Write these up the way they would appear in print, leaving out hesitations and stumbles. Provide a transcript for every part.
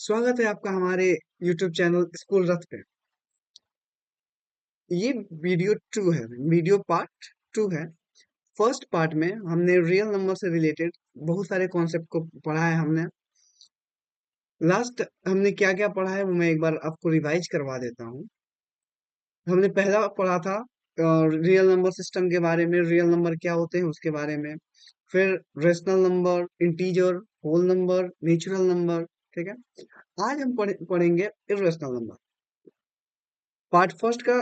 स्वागत है आपका हमारे YouTube चैनल स्कूल रथ पे। ये वीडियो 2 है, वीडियो पार्ट 2 है। फर्स्ट पार्ट में हमने रियल नंबर से रिलेटेड बहुत सारे कॉन्सेप्ट को पढ़ा है हमने। लास्ट हमने क्या क्या पढ़ा है वो मैं एक बार आपको रिवाइज करवा देता हूँ। हमने पहला पढ़ा था रियल नंबर सिस्टम के बारे में, रियल नंबर क्या होते हैं उसके बारे में। फिर rational number, integer, whole number, natural number. ठीक है। आज हम पढ़ेंगे इर्रेशनल नंबर। पार्ट फर्स्ट का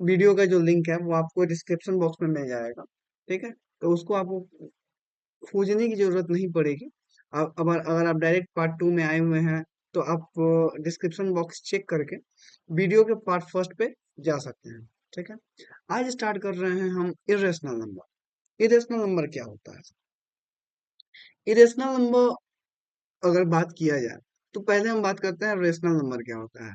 वीडियो का जो लिंक है वो आपको डिस्क्रिप्शन बॉक्स में मिल जाएगा। ठीक है। तो उसको आपको खोजने की जरूरत नहीं पड़ेगी। आप अगर आप डायरेक्ट पार्ट 2 में आए हुए हैं तो आप डिस्क्रिप्शन बॉक्स चेक करके वीडियो के पार्ट फर्स्ट पे जा सकते हैं। ठीक है। आज स्टार्ट कर रहे हैं हम इरेशनल नंबर। इरेशनल नंबर क्या होता है? इरेशनल नंबर अगर बात किया जाए तो पहले हम बात करते हैं रेशनल नंबर क्या होता है।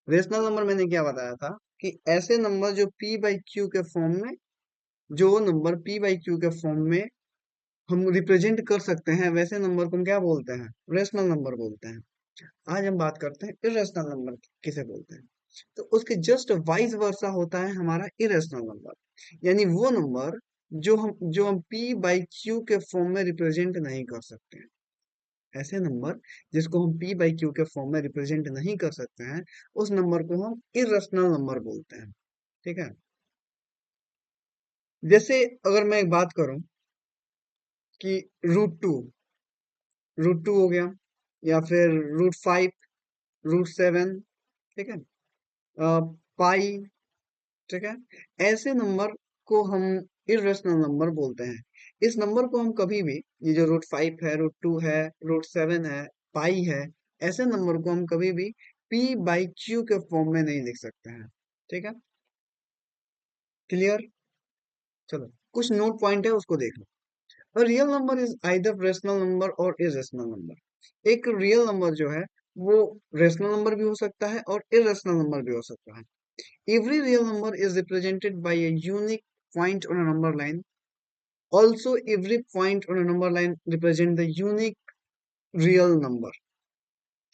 रेशनल नंबर मैंने क्या बताया था कि ऐसे नंबर जो p बाई क्यू के फॉर्म में, जो नंबर p बाई क्यू के फॉर्म में हम रिप्रेजेंट कर सकते हैं, वैसे नंबर को हम क्या बोलते हैं? रेशनल नंबर बोलते हैं। आज हम बात करते हैं इरेशनल नंबर किसे बोलते हैं। तो उसके जस्ट वाइस वर्सा होता है हमारा इरेशनल नंबर, यानी वो नंबर जो हम p बाई क्यू के फॉर्म में रिप्रेजेंट नहीं कर सकते हैं। ऐसे नंबर जिसको हम p बाई क्यू के फॉर्म में रिप्रेजेंट नहीं कर सकते हैं, उस नंबर को हम इरेशनल नंबर बोलते हैं। ठीक है। जैसे अगर मैं एक बात करूं कि √2, √2 हो गया, या फिर √5, √7। ठीक है। पाई। ठीक है। ऐसे नंबर को हम इरेशनल नंबर बोलते हैं। इस नंबर को हम कभी भी, ये जो √5 है, √2 है, √7 है, पाई है, ऐसे नंबर को हम कभी भी p बाई क्यू के फॉर्म में नहीं लिख सकते हैं। ठीक है। क्लियर? चलो, कुछ नोट पॉइंट है उसको देख लो। A real number is either rational number और irrational number। एक रियल नंबर जो है वो रेशनल नंबर भी हो सकता है और इरेशनल नंबर भी हो सकता है। Every real number is represented by a unique point on a number line. Also, every point on a number line represent the unique real number।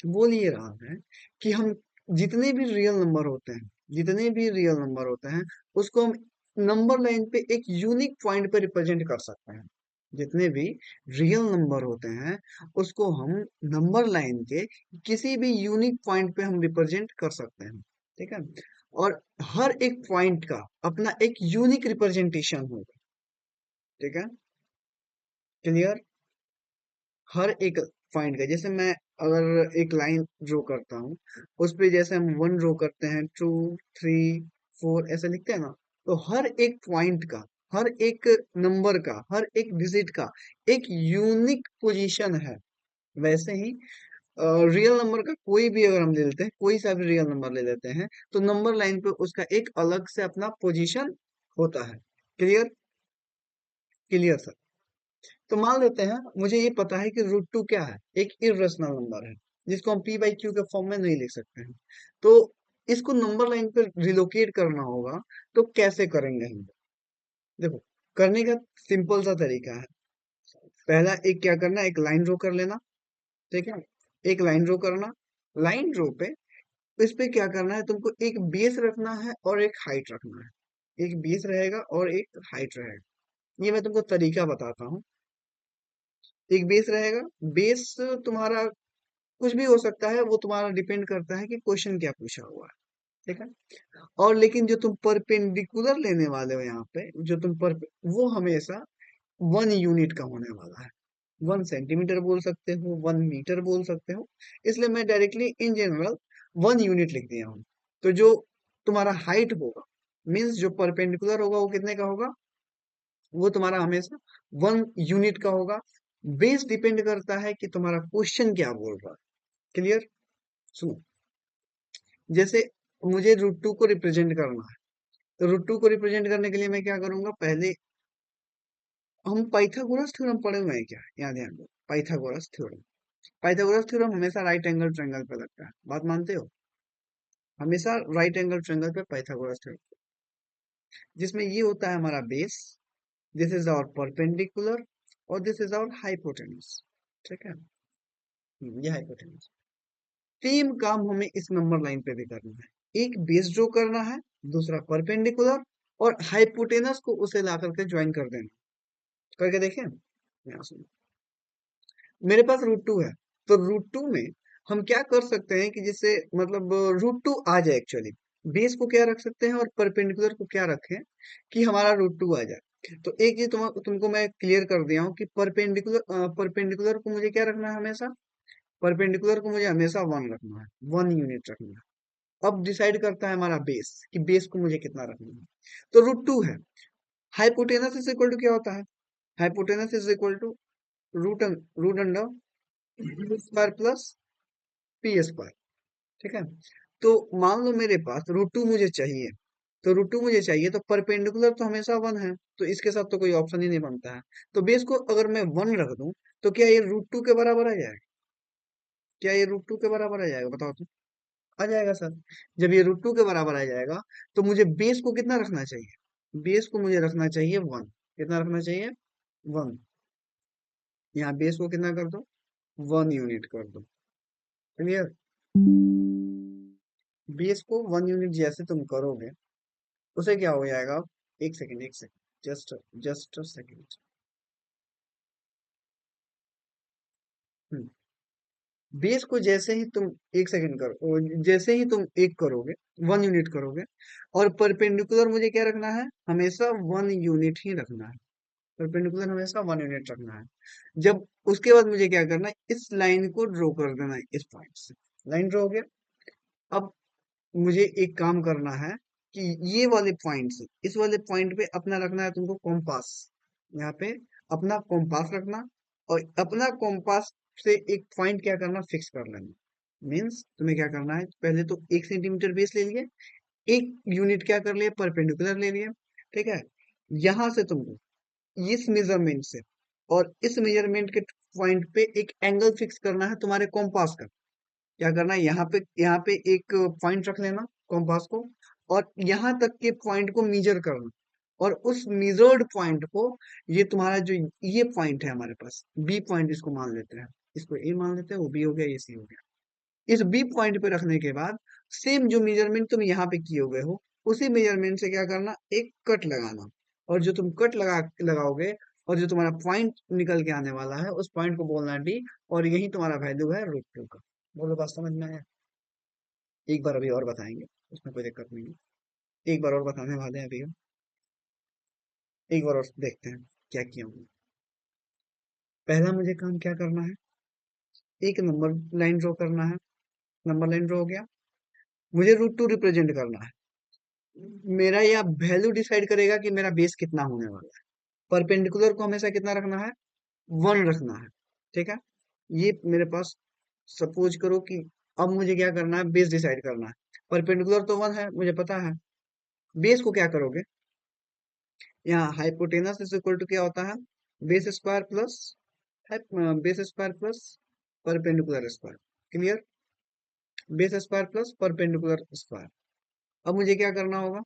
बोल ये रहा है कि हम जितने भी रियल नंबर होते हैं, जितने भी रियल नंबर होते हैं, उसको हम नंबर लाइन पे एक यूनिक पॉइंट पे रिप्रेजेंट कर सकते हैं। जितने भी रियल नंबर होते हैं उसको हम नंबर लाइन के किसी भी यूनिक पॉइंट पे हम रिप्रेजेंट कर सकते हैं। ठीक है। और हर एक पॉइंट का अपना एक यूनिक रिप्रेजेंटेशन होगा। ठीक है। क्लियर? हर एक पॉइंट का, जैसे मैं अगर एक लाइन ड्रॉ करता हूँ, उस पे जैसे हम 1 ड्रॉ करते हैं, 2, 3, 4 ऐसे लिखते हैं ना, तो हर एक पॉइंट का, हर एक नंबर का, हर एक डिजिट का एक यूनिक पोजीशन है। वैसे ही रियल नंबर का कोई भी अगर हम ले लेते हैं, कोई सा भी रियल नंबर ले लेते हैं, तो नंबर लाइन पे उसका एक अलग से अपना पोजीशन होता है। क्लियर? Clear sir? तो मान लेते हैं मुझे ये पता है कि √2 क्या है, एक इरेशनल नंबर है जिसको हम p बाई क्यू के फॉर्म में नहीं लिख सकते हैं। तो इसको नंबर लाइन पर रिलोकेट करना होगा। तो कैसे करेंगे हम? देखो, करने का सिंपल सा तरीका है। पहला एक क्या करना है, एक लाइन ड्रॉ कर लेना। ठीक है। एक लाइन ड्रॉ करना। लाइन ड्रॉ पे इस पे क्या करना है, तुमको एक बेस रखना है और एक हाइट रखना है। एक बेस रहेगा और एक हाइट रहेगा। ये मैं तुमको तरीका बताता हूँ। एक बेस रहेगा। बेस तुम्हारा कुछ भी हो सकता है, वो तुम्हारा डिपेंड करता है कि क्वेश्चन क्या पूछा हुआ है। ठीक है। और लेकिन जो तुम परपेंडिकुलर लेने वाले हो यहाँ पे, जो तुम पर, वो हमेशा 1 यूनिट का होने वाला है। 1 सेंटीमीटर बोल सकते हो, 1 मीटर बोल सकते हो। इसलिए मैं डायरेक्टली इन जनरल 1 यूनिट लिख दिया हूँ। तो जो तुम्हारा हाइट होगा, मीन्स जो परपेंडिकुलर होगा, वो कितने का होगा? वो तुम्हारा हमेशा 1 यूनिट का होगा। बेस डिपेंड करता है कि तुम्हारा क्वेश्चन क्या बोल रहा है। क्लियर? सुनो, जैसे मुझे √2 को रिप्रेजेंट करना है, तो √2 को रिप्रेजेंट करने के लिए मैं क्या करूंगा? पहले हम पाइथागोरस थ्योरम पढ़े हुए हैं क्या? यहाँ ध्यान दो, पाइथागोरस थ्योरम। पाइथागोरस थ्योरम हमेशा राइट एंगल ट्रायंगल पे लगता है, बात मानते हो? हमेशा राइट एंगल ट्रायंगल पे पाइथागोरस थ्योरम, जिसमें ये होता है हमारा base, this is our perpendicular, और दिस इज आवर हाइपोटेन्यूज। ठीक है। ये हाइपोटेन्यूज। सेम काम हमें इस नंबर लाइन पे भी करना है। एक बेस ड्रॉ करना है, दूसरा परपेंडिकुलर, और हाइपोटेनस को उसे ला करके ज्वाइन कर देना। करके देखें, यहाँ सुनो। मेरे पास रूट टू है, तो रूट टू में हम क्या कर सकते हैं कि जिससे मतलब रूट टू आ जाए एक्चुअली, बेस को क्या रख सकते हैं और परपेंडिकुलर को क्या रखें कि हमारा रूट टू आ जाए। तो एक चीज तुमको मैं क्लियर कर दिया हूँ कि परपेंडिकुलर को मुझे क्या रखना है हमेशा, परपेंडिकुलर को मुझे हमेशा वन रखना है, वन यूनिट रखना है। अब डिसाइड करता है हमारा बेस कि बेस को मुझे कितना रखना है। तो रूट टू है, हाइपोटेनस इज इक्वल टू क्या होता है, hypotenuse is equal to root under square plus P square. ठीक है, तो मान लो मेरे पास रूट टू मुझे चाहिए, तो रूट टू मुझे चाहिए तो परपेंडिकुलर तो हमेशा वन है, तो इसके साथ तो कोई ऑप्शन ही नहीं बनता है। तो बेस को अगर मैं वन रख दूं तो क्या ये रूट टू के बराबर आ जाएगा, क्या ये रूट टू के बराबर आ जाएगा, बताओ तो। आ जाएगा सर। जब ये रूट टू के बराबर आ जाएगा तो मुझे बेस को कितना रखना चाहिए, बेस को मुझे रखना चाहिए वन। कितना रखना चाहिए, वन। यहाँ बेस को कितना कर दो, वन यूनिट कर दो। क्लियर, बेस को वन यूनिट जैसे तुम करोगे उसे क्या हो जाएगा, एक सेकेंड एक second, just just second. Base को जैसे ही तुम एक सेकेंड करो, जैसे ही तुम एक करोगे, वन यूनिट करोगे, और परपेंडिकुलर मुझे क्या रखना है, हमेशा वन यूनिट ही रखना है। परपेंडिकुलर हमेशा वन यूनिट रखना है। जब उसके बाद मुझे क्या करना है, इस लाइन को ड्रॉ कर देना है, इस पॉइंट से लाइन ड्रॉ हो गया। अब मुझे एक काम करना है कि ये वाले पॉइंट से इस वाले पॉइंट पे अपना रखना है तुमको कॉम्पास, यहाँ पे अपना कॉम्पास रखना, और अपना कॉम्पास से एक पॉइंट क्या करना, फिक्स कर लेना। मीन्स तुम्हें क्या करना है, पहले तो 1 सेंटीमीटर बेस ले लिए, एक यूनिट क्या कर लिए, परपेंडिकुलर ले लिए। ठीक है, यहां से तुमको इस मेजरमेंट से और इस मेजरमेंट के पॉइंट पे एक एंगल फिक्स करना है तुम्हारे कॉम्पास का। क्या करना है, यहाँ पे एक पॉइंट रख लेना कॉम्पास को, और यहाँ तक के पॉइंट को मीजर करना, और उस मेजर्ड पॉइंट को, ये तुम्हारा जो ये पॉइंट है हमारे पास, बी पॉइंट इसको मान लेते हैं, इसको ए मान लेते हैं, वो बी हो गया, ये सी हो गया। इस बी पॉइंट पे रखने के बाद सेम जो मेजरमेंट तुम यहाँ पे किए हुए हो, उसी मेजरमेंट से क्या करना, एक कट लगाना, और जो तुम कट लगाओगे, और जो तुम्हारा पॉइंट निकल के आने वाला है उस पॉइंट को बोलना डी, और यही तुम्हारा वैल्यू है रूट टू का। बोलो बात समझ में आया। एक बार अभी और बताएंगे, उसमें कोई दिक्कत नहीं है, एक बार और बताने वाले हैं अभी हम, एक बार और देखते हैं क्या किया हमने। पहला मुझे काम क्या करना है, एक नंबर लाइन ड्रॉ करना है, नंबर लाइन ड्रॉ हो गया। मुझे रूट टू रिप्रेजेंट करना है, मेरा यह वैल्यू डिसाइड करेगा कि मेरा बेस कितना होने वाला है। परपेंडिकुलर को हमेशा कितना रखना है, वन रखना है। ठीक है, ये मेरे पास, सपोज करो कि अब मुझे क्या करना है, बेस डिसाइड करना है। परपेंडिकुलर तो वन है मुझे पता है, बेस को क्या करोगे, यहाँ हाइपोटेनस इज इक्वल टू क्या होता है, base square plus base square plus perpendicular square. Clear, base square plus perpendicular square. अब मुझे क्या करना होगा,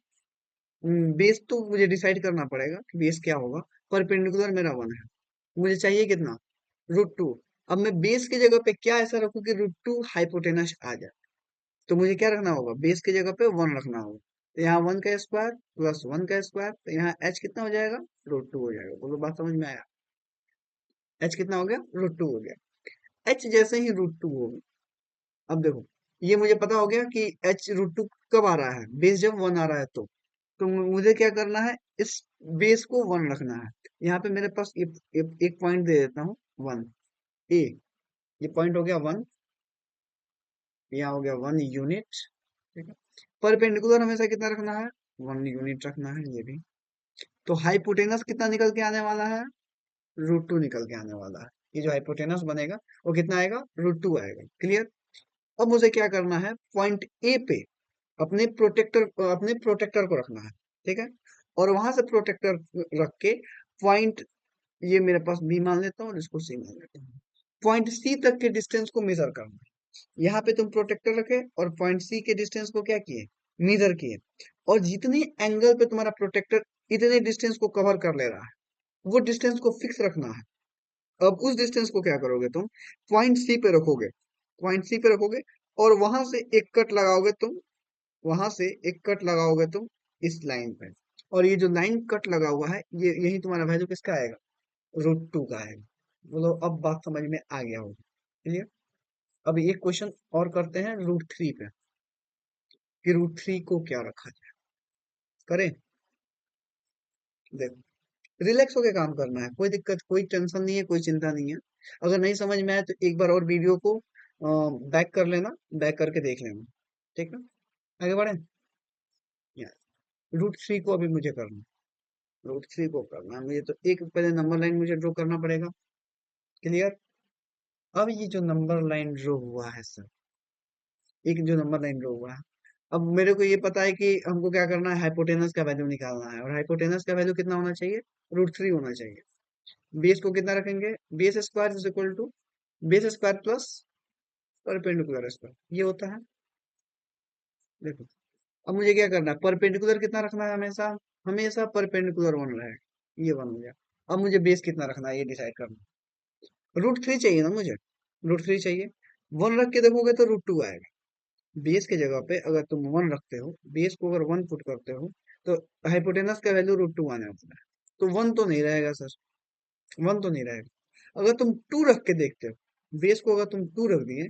बेस तो मुझे डिसाइड करना पड़ेगा कि बेस क्या होगा। परपेंडिकुलर मेरा वन है, मुझे चाहिए कितना, रूट टू। अब मैं बेस की जगह पे क्या ऐसा रखूं कि रूट टू हाइपोटेनस आ जाए, तो मुझे क्या रखना होगा, बेस की जगह पे वन रखना होगा। तो यहाँ वन का स्क्वायर प्लस वन का स्क्वायर, तो यहाँ एच कितना हो जाएगा, रूट टू हो जाएगा। बोलो बात समझ में आया, एच कितना हो गया, रूट टू हो गया। एच जैसे ही रूट टू हो, अब देखो, ये मुझे पता हो गया कि एच रूट टू कब आ रहा है, बेस जब वन आ रहा है तो मुझे क्या करना है, इस बेस को वन रखना है। यहाँ पे मेरे पास एक पॉइंट दे देता हूँ, वन ए, ये पॉइंट हो गया वन, यहाँ हो गया वन यूनिट। ठीक है, परपेंडिकुलर हमेशा कितना रखना है, वन यूनिट रखना है ये भी। तो हाइपोटेनस कितना निकल के आने वाला है, रूट टू निकल के आने वाला है। ये जो हाइपोटेनस बनेगा वो कितना आएगा, रूट टू आएगा। क्लियर, अब मुझे क्या करना है, पॉइंट ए पे अपने प्रोटेक्टर को रखना है। ठीक है, और वहां से प्रोटेक्टर रख के पॉइंट, ये मेरे पास बी मान लेता हूँ और इसको सी मान लेता हूँ, पॉइंट सी तक के डिस्टेंस को मेजर करना है। यहाँ पे तुम प्रोटेक्टर रखे और पॉइंट सी के डिस्टेंस को क्या किए, मेजर किए, और जितनी एंगल पे तुम्हारा प्रोटेक्टर इतने डिस्टेंस को कवर कर ले रहा है, वो डिस्टेंस को फिक्स रखना है। अब उस डिस्टेंस को क्या करोगे तुम, पॉइंट सी पे रखोगे, पॉइंट सी पे रखोगे, और वहां से एक कट लगाओगे तुम, वहां से एक कट लगाओगे तुम इस लाइन पे, और ये जो लाइन कट लगा हुआ है ये यही तुम्हारा वैल्यू किसका आएगा, √2 का आएगा। बोलो अब बात समझ में आ गया होगा, क्लियर। अब एक क्वेश्चन और करते हैं √3 पे, कि √3 को क्या रखा जाए, करें। देखो, रिलैक्स होके काम करना है, कोई दिक्कत, कोई टेंशन नहीं है, कोई चिंता नहीं है। अगर नहीं समझ में आए तो एक बार और वीडियो को बैक कर लेना, बैक करके देख लेना, ठीक है। आगे बढ़े। √3 को अभी मुझे करना है, √3 को करना है मुझे, तो एक पहले नंबर लाइन मुझे ड्रॉ करना पड़ेगा, क्लियर। अब ये जो नंबर लाइन ड्रॉ हुआ है सर, एक जो नंबर लाइन ड्रॉ हुआ है, अब मेरे को ये पता है कि हमको क्या करना है, हाइपोटेनस का वैल्यू निकालना है, और हाइपोटेनस का वैल्यू कितना होना चाहिए, √3 होना चाहिए। बेस को कितना रखेंगे, base square is equal to base square plus perpendicular square, ये होता है। देखो, अब मुझे क्या करना है, परपेंडिकुलर कितना रखना है, हमेशा हमेशा परपेंडिकुलर वन रहे, ये वन हो गया। अब मुझे बेस कितना रखना है ये डिसाइड करना, √3 चाहिए ना मुझे, √3 चाहिए। वन रख के देखोगे तो √2 आएगा। बेस के जगह पे अगर तुम वन रखते हो, बेस को अगर वन पुट करते हो, तो हाइपोटेनस का वैल्यू √2 आने वाला है, तो वन तो नहीं रहेगा सर, वन तो नहीं रहेगा। अगर तुम टू रख के देखते हो, बेस को अगर तुम टू रख दिए,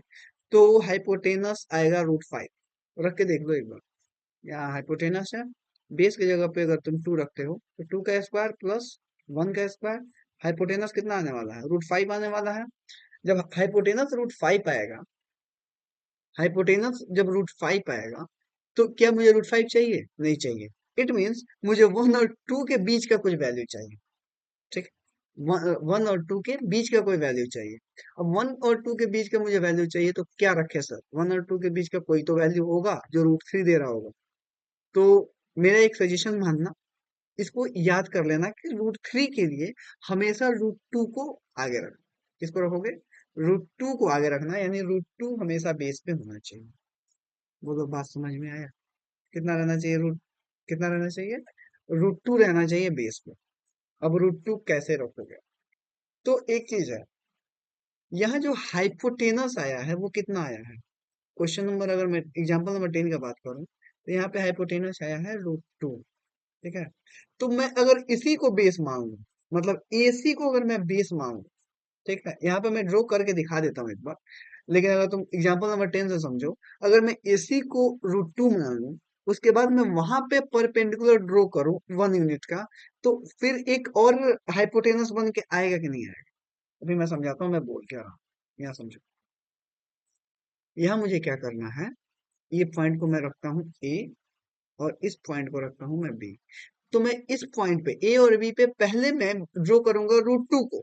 तो हाइपोटेनस आएगा √5, रख के देख लो एक बार। यहाँ हाइपोटेनस है, बेस की जगह पे अगर तुम टू रखते हो, तो टू का स्क्वायर प्लस वन का स्क्वायर, हाइपोटेनस कितना आने वाला है, √5 आने वाला है। जब हाइपोटेनस √5 आएगा, हाइपोटेनस जब √5 आएगा, तो क्या मुझे √5 चाहिए, नहीं चाहिए। इट मीन्स मुझे वन और टू के बीच का कुछ वैल्यू चाहिए, ठीक। वन और टू के बीच का कोई वैल्यू चाहिए। अब वन और टू के बीच का मुझे वैल्यू चाहिए, तो क्या रखे सर, वन और टू के बीच का कोई तो वैल्यू होगा जो √3 दे रहा होगा। तो मेरा एक सजेशन मानना, इसको याद कर लेना कि √3 के लिए हमेशा √2 को आगे रखना। किसको रखोगे, √2 को आगे रखना, यानी √2 हमेशा बेस पे होना चाहिए। वो तो बात समझ में आया। कितना रहना चाहिए, रूट कितना रहना चाहिए, √2 रहना चाहिए बेस पे। अब √2 कैसे रखोगे, तो एक चीज है, यहाँ जो हाइपोटेनस आया है वो कितना आया है, क्वेश्चन नंबर, अगर मैं एग्जांपल नंबर 10 का बात करूं, तो यहाँ पे हाइपोटेनस आया है √2, ठीक है। तो मैं अगर इसी को बेस मान लूं, मतलब AC को अगर मैं बेस मान लूं, ठीक है, यहाँ पे मैं ड्रॉ करके दिखा देता हूँ एक बार, लेकिन अगर तुम एग्जांपल नंबर 10 से समझो, अगर मैं AC को √2 मान लूं, उसके बाद मैं वहां पे परपेंडिकुलर ड्रॉ करूं 1 यूनिट का, तो फिर एक और हाइपोटेनस बन के आएगा कि नहीं आएगा। अभी मैं समझाता हूँ मैं बोल क्या रहा हूँ, यहाँ समझो। यहाँ मुझे क्या करना है, ये पॉइंट को मैं रखता हूँ A, और इस पॉइंट को रखता हूँ मैं B। तो मैं इस पॉइंट पे A और B पे पहले मैं ड्रॉ करूंगा √2 को,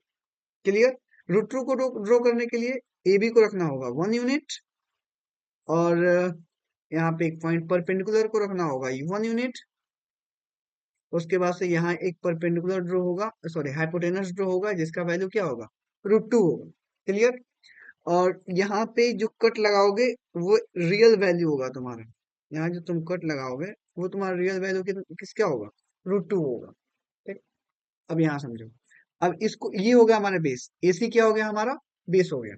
क्लियर। √2 को ड्रॉ करने के लिए AB को रखना होगा 1 यूनिट, और यहाँ पे एक पॉइंट परपेंडिकुलर को रखना होगा 1 यूनिट। उसके बाद से यहाँ एक परपेंडिकुलर ड्रॉ होगा, सॉरी हाइपोटेनस ड्रॉ होगा, जिसका वैल्यू क्या होगा, √2 होगा, क्लियर। और यहाँ पे जो कट लगाओगे वो रियल वैल्यू होगा तुम्हारा, यहाँ जो तुम कट लगाओगे वो तुम्हारा रियल वैल्यू किसका होगा, √2 होगा, ठीक। अब यहाँ समझो, अब इसको, ये हो गया हमारा बेस, AC क्या हो गया हमारा, बेस हो गया।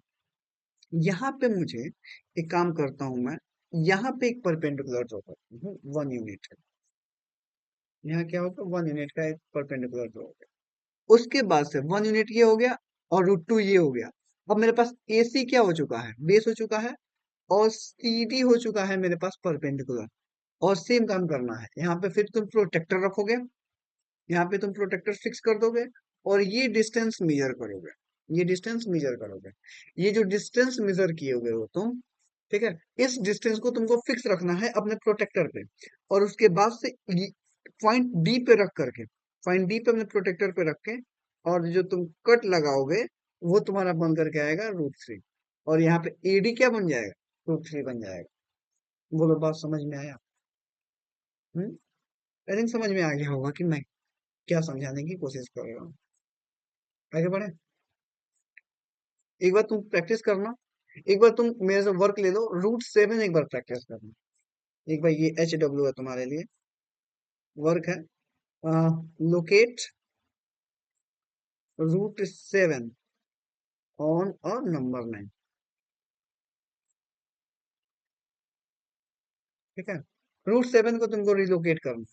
यहाँ पे मुझे एक काम करता हूं मैं, यहाँ पे एक परपेंडिकुलर ड्रॉ करता हूँ 1 यूनिट का, यहाँ क्या होगा, 1 यूनिट का एक परपेंडिकुलर ड्रॉ हो गया। उसके बाद से 1 यूनिट ये हो गया, और √2 ये हो गया। अब मेरे पास AC क्या हो चुका है, बेस हो चुका है, और CD हो चुका है मेरे पास परपेंडिकुलर। और सेम काम करना है, यहाँ पे फिर तुम प्रोटेक्टर रखोगे, यहाँ पे तुम प्रोटेक्टर फिक्स कर दोगे, और ये डिस्टेंस मेजर करोगे, ये डिस्टेंस मेजर करोगे, ये जो डिस्टेंस मेजर किए हुए हो तुम, ठीक है, इस डिस्टेंस को तुमको फिक्स रखना है अपने प्रोटेक्टर पे। और उसके बाद से पॉइंट डी पे रख करके, पॉइंट डी पे अपने प्रोटेक्टर पे रख के, और जो तुम कट लगाओगे वो तुम्हारा बन करके आएगा √3, और यहाँ पे AD क्या बन जाएगा, √3 बन जाएगा। बोलो बात समझ में आया, हम्म। आई थिंक समझ में आ गया होगा कि मैं क्या समझाने की कोशिश कर रहा हूँ। आगे बढ़े। एक बार तुम प्रैक्टिस करना, एक बार तुम मेरे से वर्क ले लो, √7 एक बार प्रैक्टिस करना, एक बार ये HW है तुम्हारे लिए, वर्क है, locate √7 on a number line. ठीक है। √7 को तुमको रिलोकेट करना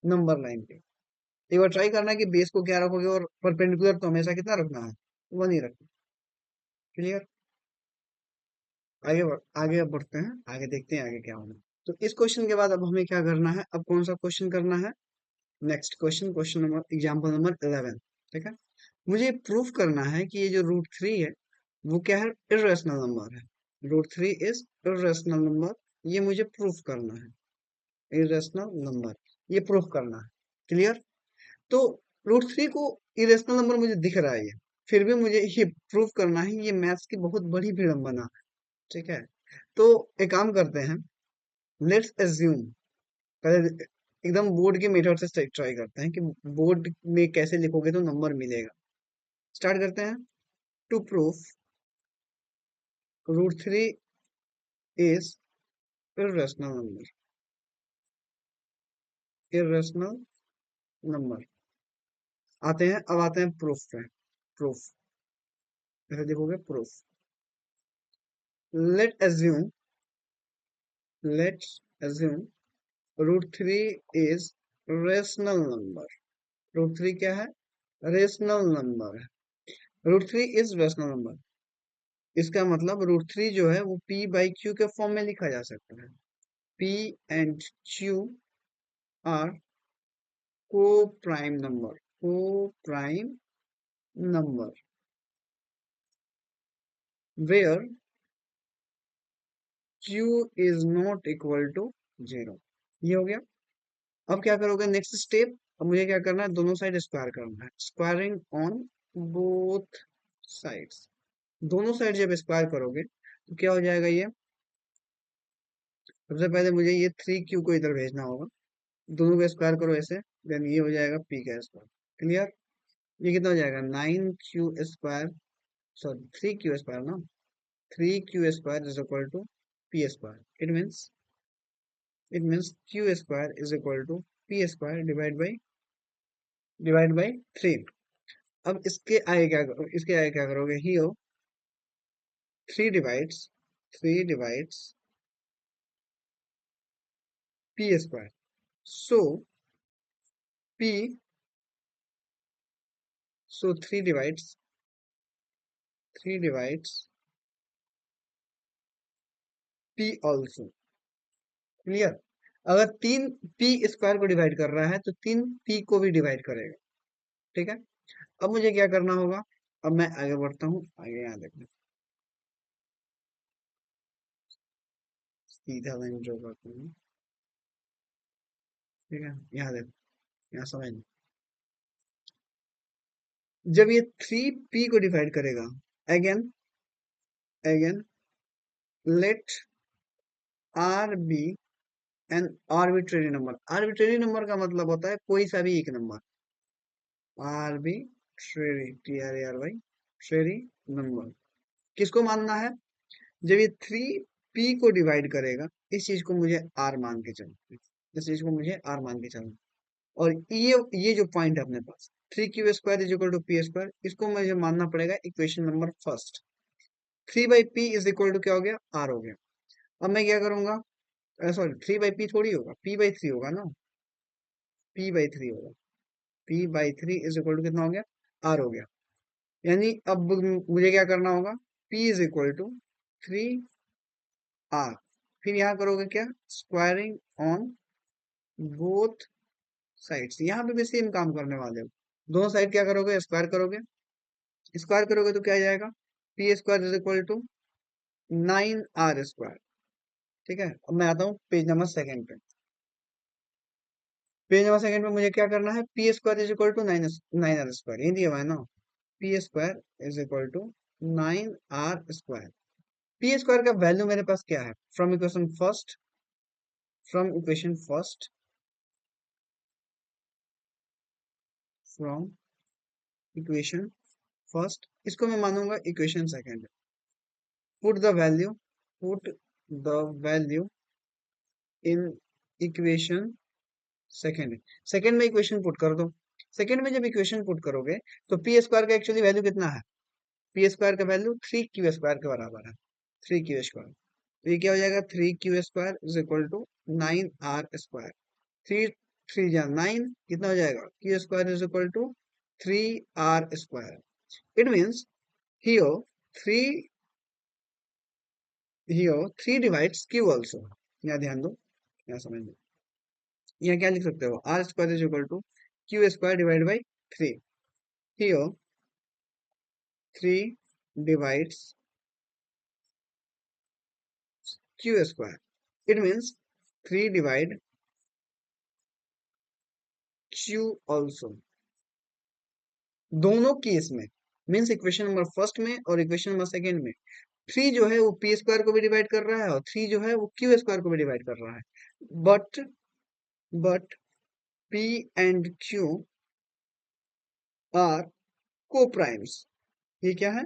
नंबर लाइन पे। एक बार ट्राई करना है कि बेस को क्या रखोगे और परपेंडिकुलर तो हमेशा कितना रखना है, 1 ही रखना। क्लियर। आगे अब बढ़ते हैं, आगे देखते हैं आगे क्या होना। तो इस क्वेश्चन के बाद अब हमें क्या करना है, अब कौन सा क्वेश्चन करना है, next question, question number example number 11। ठीक है। मुझे प्रूफ करना है कि ये जो √3 है वो क्या है, इर्रेशनल नंबर है। √3 इज इर्रेशनल नंबर, ये मुझे प्रूफ करना है। इर्रेशनल नंबर, ये प्रूफ करना है। क्लियर। तो √3 को इरेशनल नंबर मुझे दिख रहा है ये, फिर भी मुझे ये प्रूफ करना है, ये मैथ्स की बहुत बड़ी विडंबना है। ठीक है। तो एक काम करते हैं, लेट्स एज्यूम, पहले एकदम बोर्ड के मेथड से ट्राई करते हैं कि बोर्ड में कैसे लिखोगे तो नंबर मिलेगा। स्टार्ट करते हैं। To proof √3 is irrational number, irrational number. आते हैं, अब आते हैं प्रूफ पे। प्रूफ कैसे लिखोगे, proof. Late assume, let's assume √3 is rational number. √3 क्या है, रेशनल नंबर है। √3 is रेशनल नंबर, इसका मतलब √3 जो है वो p बाई क्यू के फॉर्म में लिखा जा सकता है। p and q are coprime number, coprime number where q is not equal to 0। ये हो गया। अब क्या करोगे, नेक्स्ट स्टेप, अब मुझे क्या करना है, दोनों साइड स्क्वायर करना है। Squaring on both sides. दोनों साइड जब स्क्वायर करोगे तो क्या हो जाएगा, ये सबसे पहले मुझे ये 3q को इधर भेजना होगा। दोनों को स्क्वायर करो ऐसे, देन ये हो जाएगा p का स्क्वायर। क्लियर। ये कितना हो जाएगा, 9q², सॉरी 3q² ना, 3q² is equal to p²। It means q² is equal to p² divide by 3। अब इसके आगे क्या करोगे, here 3 divides p²। So p, so 3 divides p also। Clear. अगर 3 p² को डिवाइड कर रहा है तो 3p को भी डिवाइड करेगा। ठीक है। अब मुझे क्या करना होगा, अब मैं आगे बढ़ता हूँ, आगे यहाँ देखना, सीधा लाइन ड्रॉ करता हूँ। ठीक है, यहाँ देखो, यहाँ समझ लो। जब ये 3p को डिवाइड करेगा, again again let r be an arbitrary number. Arbitrary number का मतलब होता है कोई सा भी एक नंबर। आर्बिट्रेरी, TRARY, ट्रेरी नंबर। किसको मानना है, जब ये 3p को डिवाइड करेगा, इस चीज को मुझे r मान के चलना है। इस चीज को मुझे r मान के चलना है। और ये जो पॉइंट है अपने पास, 3q² is equal to p², इसको मुझे मानना पड़ेगा equation number first. 3/p is equal to क्या हो गया, r हो गया। अब मैं क्या करूंगा, सॉरी 3/p थोड़ी होगा, p/3 होगा ना, p/3 होगा। p/3 इज इक्वल टू कितना हो गया, r हो गया। यानी अब मुझे क्या करना होगा, p is equal to 3r। फिर यहाँ करोगे क्या, स्क्वायरिंग ऑन बोथ साइड्स। यहाँ पे भी सेम काम करने वाले हो, दोनों साइड क्या करोगे, स्क्वायर करोगे। स्क्वायर करोगे तो क्या आ जाएगा, p² is equal to 9r²। ठीक है। अब मैं आता हूँ पेज नंबर सेकंड पे। पेज नंबर सेकंड पे मुझे क्या करना है, p² is equal to 9r², ये दिया हुआ है ना। p² is equal to 9r²। p² का वैल्यू मेरे पास क्या है, from equation first from equation first, इसको मैं मानूंगा equation second. Put the value, put the value in equation second. Second में इक्वेशन पुट कर दो। सेकंड में जब इक्वेशन पुट करोगे तो p² का एक्चुअली वैल्यू कितना है, p² का वैल्यू 3q² के बराबर है, 3q²। तो ये क्या हो जाएगा, 3Q² is equal to 9R²। Three three जा 9, कितना हो जाएगा, Q² is equal to 3R²। It means here 3 3 divides Q also. यहाँ ध्यान दो, यहाँ समझ लो, यहाँ क्या लिख सकते हो, R² is equal to Q² divide by 3। Here 3 divides Q²। It means 3 divide Q also। दोनों केस में, मीन्स इक्वेशन नंबर फर्स्ट में और इक्वेशन नंबर सेकेंड में 3 जो है वो P² को भी डिवाइड कर रहा है और 3 जो है वो Q² को भी डिवाइड कर रहा है। But P and Q are coprimes. ये क्या है,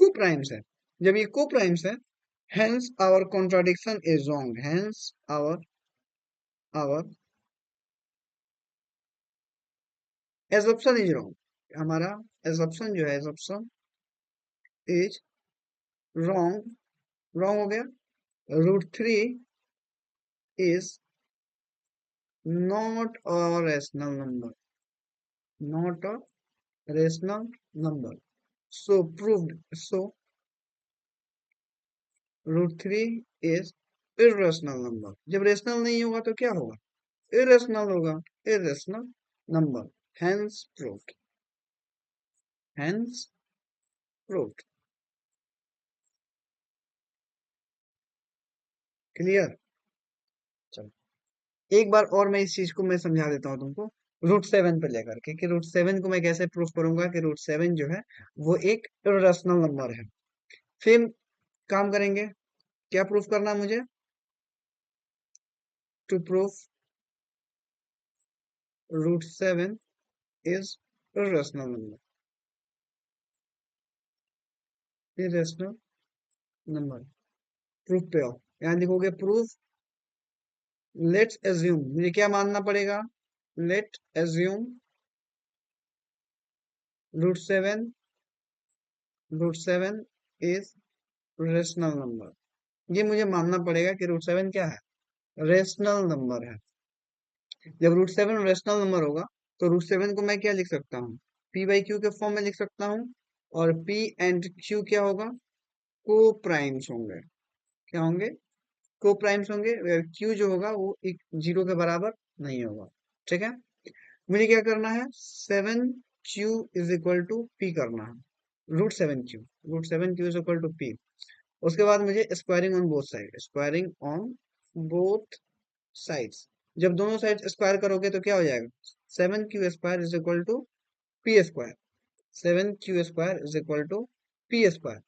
को प्राइम्स है। जब ये को प्राइम्स है, hence our contradiction is wrong। hence our assumption is wrong। हमारा assumption जो है, assumption is wrong। wrong हो गया। √3 is not a rational number। not a rational number। so proved। so √3 is irrational number। जब rational नहीं होगा तो क्या होगा, irrational होगा। irrational number। hence proved। hence proved। Clear. चलो एक बार और मैं इस चीज को मैं समझा देता हूँ तुमको, √7 पे लेकर के, कि √7 को मैं कैसे प्रूफ करूंगा कि √7 जो है वो एक इर्रेशनल नंबर है। फिर काम करेंगे, क्या प्रूफ करना है मुझे, to proof √7 is irrational number. Irrational number, proof पे आओ। यहाँ लिखोगे प्रूफ, लेट्स एज्यूम, मुझे क्या मानना पड़ेगा, late assume √7 is rational number. ये मुझे मानना पड़ेगा कि √7 क्या है, रेशनल नंबर है। जब √7 रेशनल नंबर होगा तो √7 को मैं क्या लिख सकता हूँ, P/Q के फॉर्म में लिख सकता हूँ। और P एंड Q क्या होगा, को प्राइम्स होंगे। क्या होंगे, को प्राइम्स होंगे। Q जो होगा वो एक 0 के बराबर नहीं होगा। ठीक है, मुझे क्या करना है, 7Q is equal to P करना है। √7Q is equal to P। उसके बाद मुझे squaring on both side, squaring on both sides. जब दोनों साइड स्क्वायर करोगे तो क्या हो जाएगा, 7Q² is equal to P²। 7Q² is equal to P²।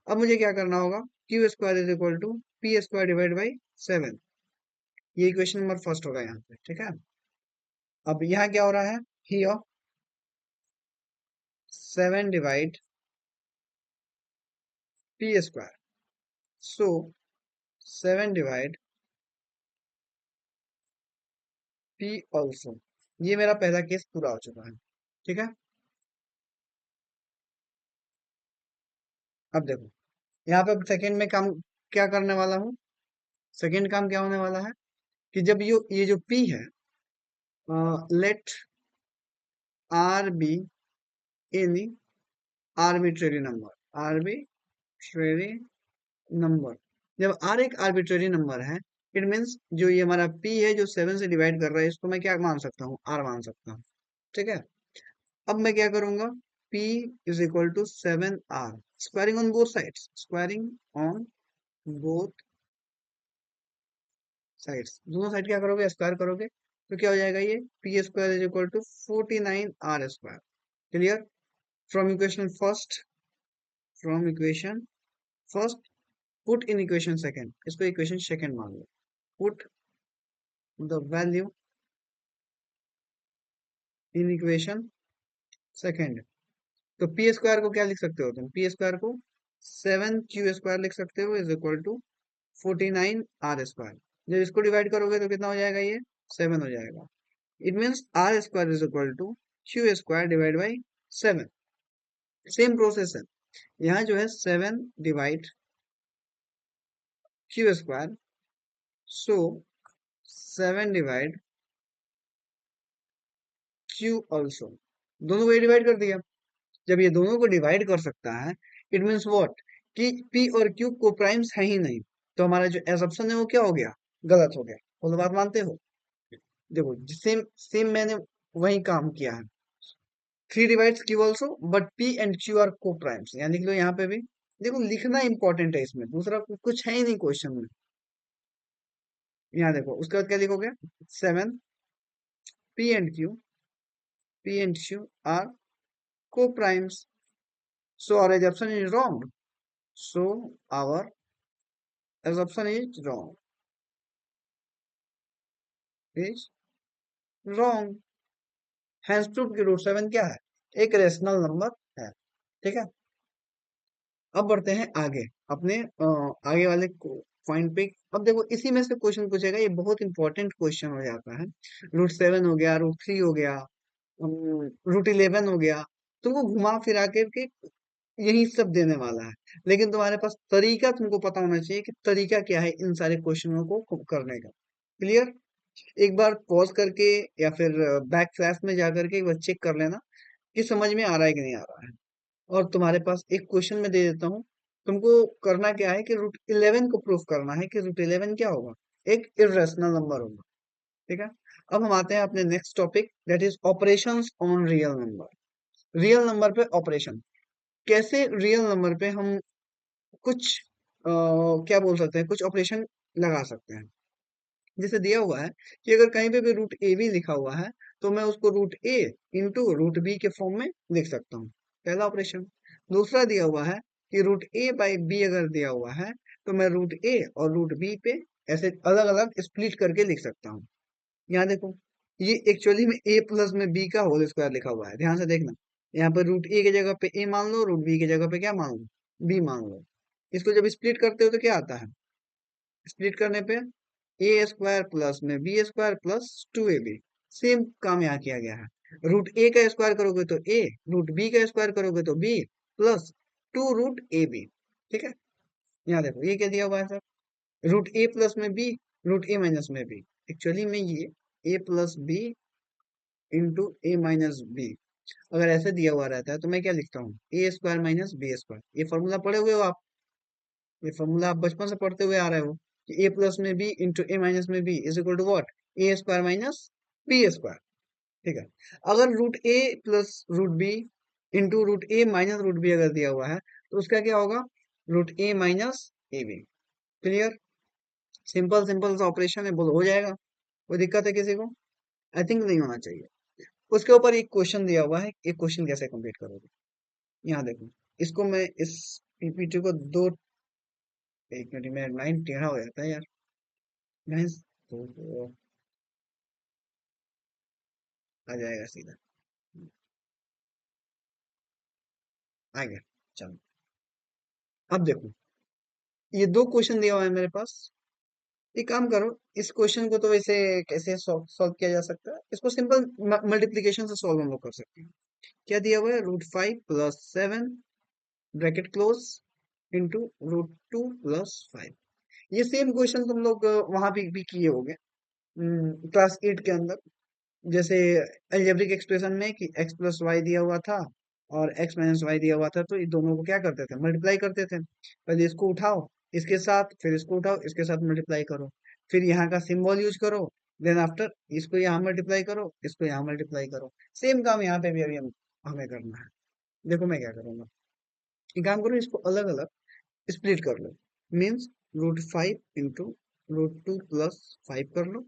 अब मुझे क्या करना होगा, Q² is equal to P² divide by 7। ये इक्वेशन नंबर फर्स्ट होगा यहाँ पे। ठीक है, अब यहाँ क्या हो रहा है, here 7 divide P²। So 7 divide P also. ये मेरा पहला केस पूरा हो चुका है। ठीक है, अब देखो यहाँ पे सेकंड में काम क्या करने वाला हूँ, सेकंड काम क्या होने वाला है कि जब ये जो P है, let R be any arbitrary number. Arbitrary number, जब R एक आर्बिट्रेरी नंबर है, इट मीन्स जो ये हमारा P है जो 7 से डिवाइड कर रहा है, इसको मैं क्या मान सकता हूँ, R मान सकता हूँ। ठीक है, अब मैं क्या करूंगा, P is equal to 7R, squaring on both sides, squaring on both sides. दोनों साइड क्या करोगे, स्क्वायर करोगे तो क्या हो जाएगा, ये P² is equal to 49R²। Clear. From equation first, from equation first put in equation second, इसको इक्वेशन सेकंड मान लो। Put the value in equation second. तो P² को क्या लिख सकते हो तुम, P² को 7Q² लिख सकते हो इज इक्वल टू 49R²। जब इसको डिवाइड करोगे तो कितना हो जाएगा, ये 7 हो जाएगा। It means R² is equal to Q² divide by 7। Same process है, यहाँ जो है 7 divide Q square, so 7 divide Q also. दोनों को डिवाइड कर दिया। जब ये दोनों को डिवाइड कर सकता है, इट मीन्स व्हाट, कि पी और क्यू को प्राइम्स है ही नहीं। तो हमारा जो एजम्पशन है वो क्या हो गया, गलत हो गया। वो तो बात मानते हो। देखो सेम सेम मैंने वही काम किया है। 3 divides Q also, but P and Q R को प्राइम्स, यानी कि लो यहाँ पे भी देखो लिखना इंपॉर्टेंट है, इसमें दूसरा कुछ है ही नहीं क्वेश्चन में। यहाँ देखो उसके बाद क्या लिखोगे, 7 P and Q, P and Q R को primes, so our assumption is wrong, so our assumption is wrong, hence proved कि रूट 7 क्या है, एक रेशनल नंबर है। ठीक है, अब बढ़ते हैं आगे अपने आगे वाले पॉइंट पे। अब देखो इसी में से क्वेश्चन पूछेगा, ये बहुत इंपॉर्टेंट क्वेश्चन हो जाता है। रूट 7 हो गया, रूट 3 हो गया, रूट 11 हो गया, तुमको घुमा फिरा के यही सब देने वाला है। लेकिन तुम्हारे पास तरीका तुमको पता होना चाहिए कि तरीका क्या है इन सारे क्वेश्चनों को करने का। क्लियर? एक बार पॉज करके या फिर बैक क्लास में जा करके एक बार चेक कर लेना कि समझ में आ रहा है कि नहीं आ रहा है। और तुम्हारे पास एक क्वेश्चन में दे देता हूँ, तुमको करना क्या है कि रूट 11 को प्रूफ करना है कि रूट 11 क्या होगा, एक इर्रेशनल नंबर होगा। ठीक है, अब हम आते हैं अपने next topic, that is operations on real number. Real number पे ऑपरेशन, कैसे रियल नंबर पे हम कुछ क्या बोल सकते हैं, कुछ ऑपरेशन लगा सकते हैं। जैसे दिया हुआ है कि अगर कहीं पे भी रूट ए बी लिखा हुआ है, तो मैं उसको रूट ए इंटू रूट बी के फॉर्म में लिख सकता हूँ, पहला ऑपरेशन। दूसरा दिया हुआ है कि रूट ए बाई बी अगर दिया हुआ है, तो मैं रूट ए और रूट बी पे ऐसे अलग अलग स्प्लिट करके लिख सकता हूँ। यहाँ देखो, ये एक्चुअली में ए प्लस में बी का होल स्क्वायर लिखा हुआ है, ध्यान से देखना। यहाँ पर रूट ए की जगह पे ए मान लो, रूट बी की जगह पे क्या मान लो, बी मान लो। इसको जब स्प्लिट करते हो तो क्या आता है, स्प्लिट करने पे ए स्क्वायर प्लस में B square plus 2ab। Same काम यहाँ किया गया है। रूट ए का स्क्वायर करोगे तो ए, रूट बी का स्क्वायर करोगे तो बी, प्लस 2 रूट ab। ठीक है, यहाँ देखो ये क्या दिया हुआ है सर, रूट ए प्लस में बी, रूट ए माइनस में बी। एक्चुअली में ये ए plus B into A minus B अगर ऐसे दिया हुआ रहता है तो मैं क्या लिखता हूँ, ए स्क्वायर माइनस बी स्क्वायर। ये फॉर्मूला पढ़े हुए हो आप, ये फॉर्मूला आप बचपन से पढ़ते हुए आ रहे हो कि ए प्लस में बी इंटू ए माइनस में B is equal to what, A square minus B square. ठीक है, अगर root A plus root B into root A minus root B अगर दिया हुआ है, तो उसका क्या होगा, root A minus A B. Clear? Simple simple सा ऑपरेशन है, बोलो हो जाएगा। कोई दिक्कत है किसी को? आई थिंक नहीं होना चाहिए। उसके ऊपर एक क्वेश्चन दिया हुआ है, एक क्वेश्चन कैसे कंप्लीट करोगे, यहाँ देखो। इसको मैं इस पीपीटी को दो, एक मिनट में लाइन टेढ़ा हो जाता है यार। नाइस, तो आ जाएगा सीधा, आ गया। चलो, अब देखो ये दो क्वेश्चन दिया हुआ है मेरे पास। एक काम करो, इस क्वेश्चन को तो वैसे कैसे सॉल्व किया जा सकता है, इसको सिंपल मल्टीप्लिकेशन से सॉल्व हम लोग कर सकते हैं। क्या दिया हुआ है, root 5 + 7 bracket close into root 2 + 5। ये सेम क्वेश्चन तुम लोग वहां भी किए होगे क्लास 8 के अंदर। जैसे अलजेब्रिक एक्सप्रेशन में कि x प्लस वाई दिया हुआ था और x माइनस वाई दिया हुआ था, तो ये दोनों को क्या करते थे, मल्टीप्लाई करते थे। पहले इसको उठाओ इसके साथ, फिर इसको उठाओ इसके साथ मल्टीप्लाई करो, फिर यहाँ का सिंबल यूज करो, देन आफ्टर इसको यहाँ मल्टीप्लाई करो, इसको यहाँ मल्टीप्लाई करो। सेम काम यहाँ पे भी अभी हमें करना है। देखो मैं क्या करूंगा, एक काम करो, इसको अलग अलग स्प्लिट कर लो। मीन्स रूट 5 इंटू रूट 2 + 5 कर लो,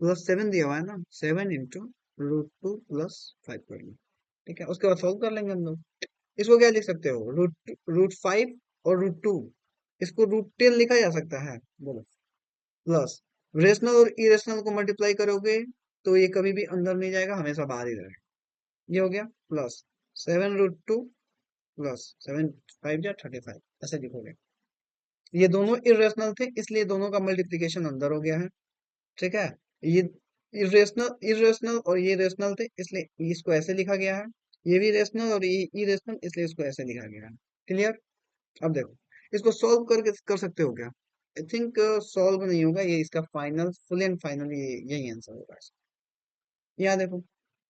+7 दिया हुआ है ना, 7 इंटू रूट 2 + 5 कर लो। ठीक है, उसके बाद सॉल्व कर लेंगे हम लोग। इसको क्या लिख सकते हो, रूट 5 और रूट 2, इसको रूट 10 लिखा जा सकता है, बोलो। प्लस रेशनल और इरेशनल को मल्टीप्लाई करोगे तो ये कभी भी अंदर नहीं जाएगा, हमेशा बाहर ही रहेगा। ये हो गया, प्लस 7 रूट 2 प्लस 7 5 जा 35, ऐसे लिखोगे। ये दोनों इरेशनल थे, इसलिए दोनों का मल्टीप्लीकेशन अंदर हो गया है। ठीक है, ये इरेशनल इरेशनल और ये रेशनल थे, इसलिए इसको ऐसे लिखा गया है। ये भी रेशनल और ये इरेशनल, इसलिए इसको ऐसे लिखा गया है। क्लियर? अब देखो, इसको सॉल्व करके कर सकते हो क्या, आई थिंक सॉल्व नहीं होगा ये, इसका फाइनल फुल एंड फाइनल ये यही आंसर होगा। यहाँ देखो,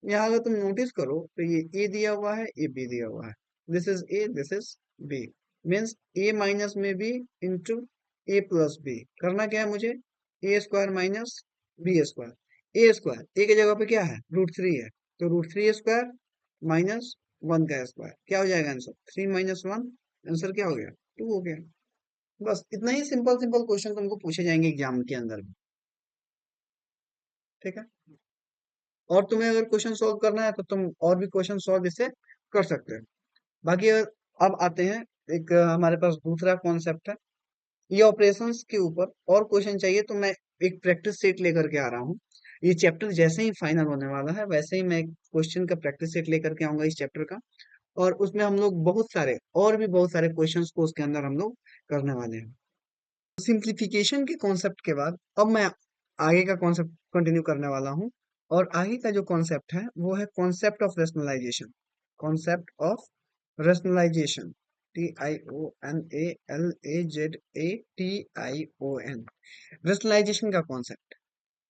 यहाँ अगर तुम नोटिस करो तो ये ए दिया हुआ है, ये बी दिया हुआ है। This is A, this is B, means A minus में B into A plus B. करना क्या है मुझे, A square minus B square. A square A की जगह पे क्या है, √3 है, तो √3 स्क्वायर माइनस 1 का स्क्वायर, क्या हो जाएगा आंसर, 3 - 1, आंसर क्या हो गया, 2 हो गया। बस इतना ही सिंपल सिंपल क्वेश्चन तुमको पूछे जाएंगे एग्जाम के अंदर भी, ठीक है। और तुम्हें अगर क्वेश्चन सॉल्व करना है तो तुम और भी क्वेश्चन सॉल्व इससे कर सकते हो। बाकी अब आते हैं, एक हमारे पास दूसरा कॉन्सेप्ट है, ये ऑपरेशंस के ऊपर और क्वेश्चन चाहिए तो मैं एक प्रैक्टिस सेट लेकर के आ रहा हूँ। ये चैप्टर जैसे ही फाइनल होने वाला है वैसे ही मैं एक क्वेश्चन का प्रैक्टिस सेट लेकर के आऊंगा इस चैप्टर का, और उसमें हम लोग बहुत सारे और भी बहुत सारे क्वेश्चंस को उसके अंदर हम लोग करने वाले हैं। सिंप्लीफिकेशन के कॉन्सेप्ट के बाद अब मैं आगे का कॉन्सेप्ट कंटिन्यू करने वाला हूँ, और आगे का जो कॉन्सेप्ट है वो है concept of rationalisation. Concept of rationalisation, TIONALAZATION, rationalisation का कॉन्सेप्ट।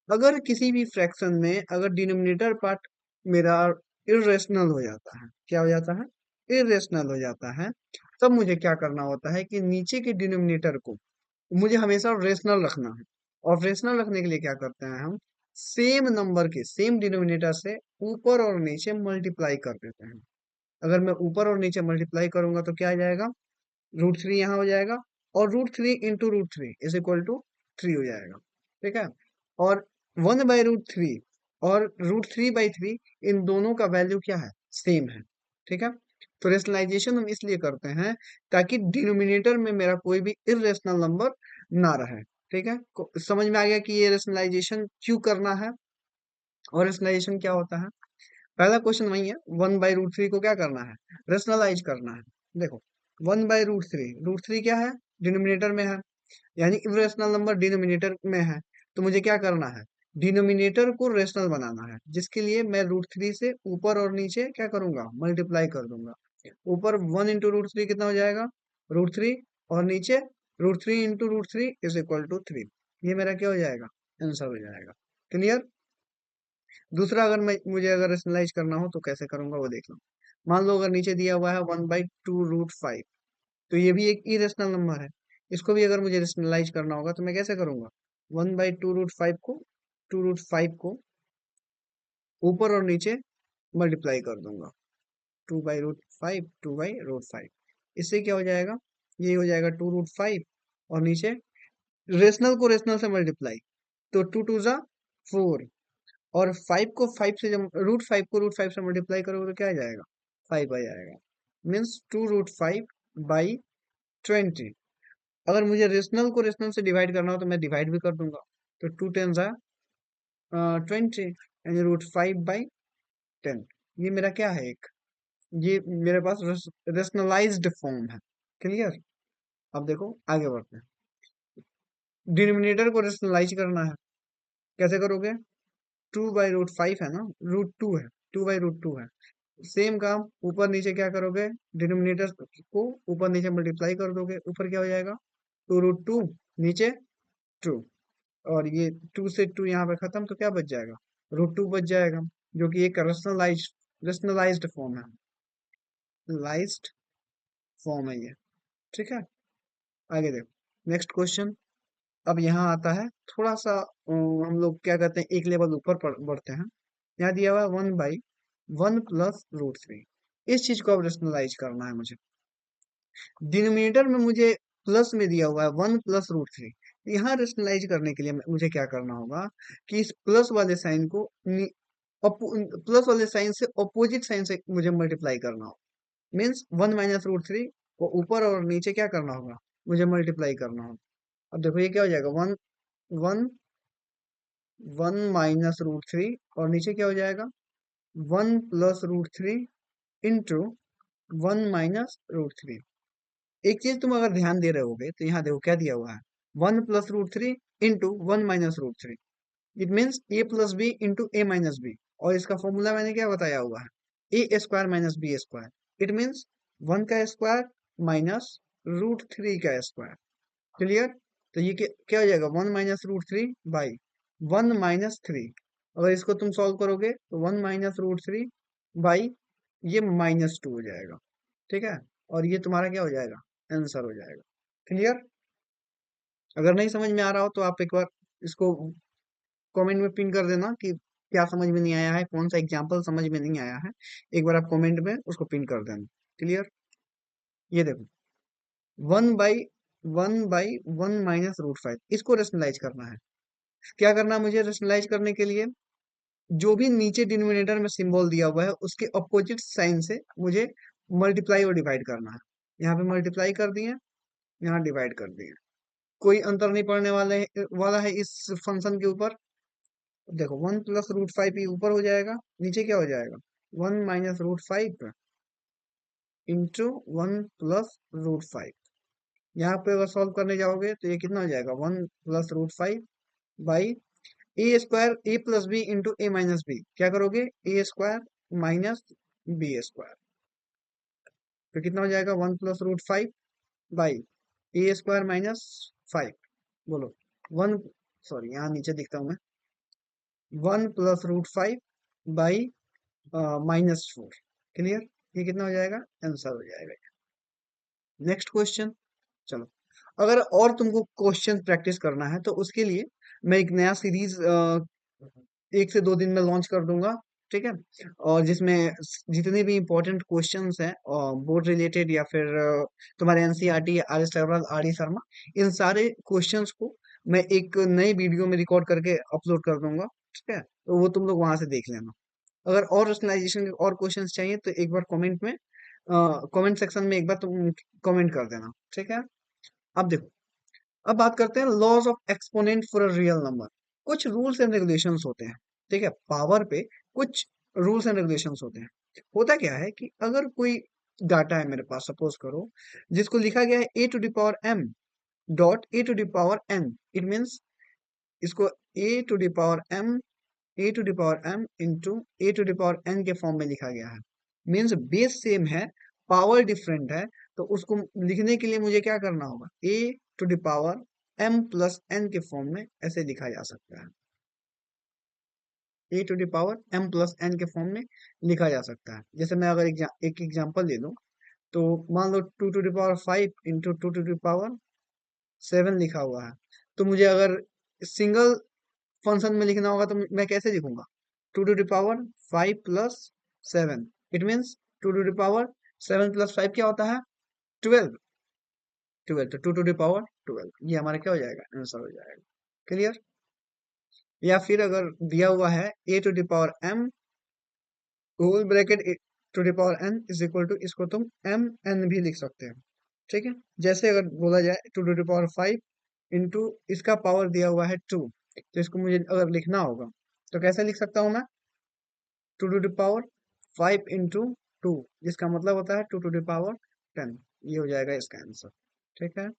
अगर किसी भी फ्रैक्शन में अगर डिनोमिनेटर पार्ट मेरा इरेशनल हो जाता है, क्या हो जाता है, इरेशनल हो जाता है, तब मुझे क्या करना होता है कि नीचे के डिनोमिनेटर को मुझे हमेशा रेशनल रखना है। और रेशनल रखने के लिए क्या करते हैं हम, सेम नंबर के सेम डिनोमिनेटर से ऊपर और नीचे मल्टीप्लाई कर देते हैं। अगर मैं ऊपर और नीचे मल्टीप्लाई करूंगा तो क्या आ जाएगा, √3 यहाँ हो जाएगा, और √3 इंटू √3 इज इक्वल टू 3 हो जाएगा, ठीक है। और 1/√3 और √3/3, इन दोनों का वैल्यू क्या है, सेम है, ठीक है। तो रेशनलाइजेशन हम इसलिए करते हैं ताकि डिनोमिनेटर में मेरा कोई भी इरेशनल नंबर ना रहे, ठीक है। समझ में आ गया कि ये रेशनलाइजेशन क्यों करना है और रेशनलाइजेशन क्या होता है। पहला क्वेश्चन वही है, 1/√3 को क्या करना है, रेशनलाइज करना है। देखो 1/√3, √3 क्या है, डिनोमिनेटर में है, यानी इरेशनल नंबर डिनोमिनेटर में है, तो मुझे क्या करना है, डिनोमिनेटर को रेशनल बनाना है, जिसके लिए मैं √3 से ऊपर और नीचे क्या करूंगा, मल्टीप्लाई कर दूंगा। ऊपर 1 इंटू √3 कितना हो जाएगा, √3, और नीचे √3 इंटू √3 इज इक्वल टू 3। ये मेरा क्या हो जाएगा, आंसर हो जाएगा। क्लियर। दूसरा, अगर मुझे अगर रेशनलाइज करना हो तो कैसे करूंगा वो देख लो। मान लो अगर नीचे दिया हुआ है 1/2√5, तो ये भी एक इरेशनल नंबर है, इसको भी अगर मुझे रेशनलाइज करना होगा तो मैं कैसे करूंगा, 1/2√5 को ऊपर और नीचे मल्टीप्लाई कर दूंगा, 2/√5, 2/√5। इससे क्या हो जाएगा, ये हो जाएगा 2√5, और नीचे रेशनल को रेशनल से मल्टीप्लाई, तो 2 2 ज़ा 4, और 5 को 5 से जब √5 से मल्टीप्लाई करोगे तो क्या आ जाएगा, 5 आ जाएगा, मीन्स 2√5/20। अगर मुझे रेशनल को रेशनल से डिवाइड करना हो तो मैं डिवाइड भी कर दूंगा, तो 2 10 ज़ा 20, यानी √5/10। ये मेरा क्या है, एक ये मेरे पास रेशनलाइज्ड फॉर्म है। क्लियर। अब देखो आगे बढ़ते हैं, डिनोमिनेटर को रेशनलाइज करना है, कैसे करोगे, 2/√5 है ना, √2 है, 2/√2 है, सेम काम, ऊपर नीचे क्या करोगे, डिनोमिनेटर को ऊपर नीचे मल्टीप्लाई कर दोगे, ऊपर क्या हो जाएगा, 2√2, नीचे 2, और ये 2 से 2 यहाँ पे खत्म, तो क्या बच जाएगा, √2 बच जाएगा, जो कि एक रेशनलाइज्ड फॉर्म है, लाइज्ड फॉर्म है ये, ठीक है। आगे देखो नेक्स्ट क्वेश्चन। अब यहाँ आता है थोड़ा सा हम लोग क्या कहते हैं, एक लेवल ऊपर बढ़ते हैं। यहाँ दिया हुआ है 1/1 + √3, इस चीज को अब रेशनलाइज करना है मुझे। डिनोमिनेटर में मुझे प्लस में दिया हुआ है 1 + √3, यहाँ रेशनलाइज करने के लिए मुझे क्या करना होगा कि इस प्लस वाले साइन को प्लस वाले साइन से ऑपोजिट साइन से मुझे मल्टीप्लाई करना होगा, मीन्स 1 - √3 को ऊपर और नीचे क्या करना होगा, मुझे मल्टीप्लाई करना होगा। अब देखो ये क्या हो जाएगा, वन वन 1 - √3, और नीचे क्या हो जाएगा, 1 + √3 इंटू 1 - √3। एक चीज तुम अगर ध्यान दे रहे होगे तो यहाँ देखो क्या दिया हुआ है, 1 + √3 into 1 - √3, it means a + b into a - b, और इसका फॉर्मूला मैंने क्या बताया हुआ है, a² - b², इट मीन्स 1 का स्क्वायर माइनस √3 का स्क्वायर। क्लियर। तो ये क्या हो जाएगा, 1 - √3/1 - 3। अगर इसको तुम सॉल्व करोगे तो 1 - √3 बाई ये -2 हो जाएगा। ठीक है, और ये तुम्हारा क्या हो जाएगा, आंसर हो जाएगा। क्लियर? अगर नहीं समझ में आ रहा हो तो आप एक बार इसको कमेंट में पिन कर देना कि क्या समझ में नहीं आया है, कौन सा एग्जाम्पल समझ में नहीं आया है। एक बार आप कमेंट में उसको पिन कर देना। क्लियर? ये देखो, 1/1 - 1 -√5 इसको रेशनलाइज करना है। क्या करना है मुझे रेशनलाइज करने के लिए, जो भी नीचे डिनोमिनेटर में सिंबल दिया हुआ है उसके अपोजिट साइन से मुझे मल्टीप्लाई और डिवाइड करना है। यहाँ पे मल्टीप्लाई कर दिए, यहाँ डिवाइड कर दिए, कोई अंतर नहीं पड़ने वाला है इस फंक्शन के ऊपर। देखो 1 + √5 ही ऊपर हो जाएगा, नीचे क्या हो जाएगा, 1 - √5 इंटू 1 + √5। यहाँ पे अगर सॉल्व करने जाओगे तो ये कितना हो जाएगा, 1 + √5 by A² A+B × A - B। क्या करोगे, A² -B²। तो कितना हो जाएगा, 1 + √5 बाई A² - 5। बोलो, वन, सॉरी यहाँ नीचे दिखता हूँ मैं, 1 + √5 बाई -4। क्लियर? ये कितना हो जाएगा, आंसर हो जाएगा। Next question. चलो, अगर और तुमको क्वेश्चन प्रैक्टिस करना है तो उसके लिए मैं एक नया सीरीज 1 से 2 दिन में लॉन्च कर दूंगा। ठीक है, और जिसमें जितने भी इंपॉर्टेंट क्वेश्चंस हैं बोर्ड रिलेटेड या फिर तुम्हारे NCERT, R S Agarwal, R D Sharma, इन सारे क्वेश्चंस को मैं एक नए वीडियो में रिकॉर्ड करके अपलोड कर दूंगा। ठीक है, तो वो तुम लोग वहां से देख लेना। अगर और रैशनलाइजेशन के और क्वेश्चंस चाहिए तो एक बार कमेंट में, कमेंट सेक्शन में एक बार तुम कमेंट कर देना। ठीक है, अब देखो, अब बात करते हैं laws of exponent for a real number. कुछ रूल्स एंड रेगुलेशंस होते हैं। ठीक है, पावर पे कुछ रूल्स एंड रेगुलेशंस होते हैं। होता क्या है कि अगर कोई डाटा है मेरे पास, सपोज करो, जिसको लिखा गया है a⁻m.a⁻n, इट मीन्स इसको a⁻m इंटू a⁻n के फॉर्म में लिखा गया है। मीन्स बेस सेम है, पावर डिफरेंट है, तो उसको लिखने के लिए मुझे क्या करना होगा, a⁻m+n के फॉर्म में ऐसे लिखा जा सकता है। a⁻m+n के फॉर्म में लिखा जा सकता है। जैसे मैं अगर एक एग्जांपल ले लूं, तो मान लो 2⁵ इंटू 2⁵7 लिखा हुआ है। तो मुझे अगर सिंगल फंक्शन में लिखना होगा तो मैं कैसे लिखूंगा, 2⁵5 + 7। इट मीन्स 2⁵7 + 5 क्या होता है, 12। 12, तो 2⁵12 ये हमारा क्या हो जाएगा, आंसर हो जाएगा। क्लियर? या फिर अगर दिया हुआ है a⁻m whole bracket to the power n is equal to, इसको तुम mn भी लिख सकते हो। ठीक है, जैसे अगर बोला जाए 2⁵5 इंटू इसका पावर दिया हुआ है 2, तो इसको मुझे अगर लिखना होगा तो कैसे लिख सकता हूँ मैं, 2⁵5 इंटू 2, जिसका मतलब होता है 2⁻10। ये हो जाएगा इसका आंसर। ठीक है,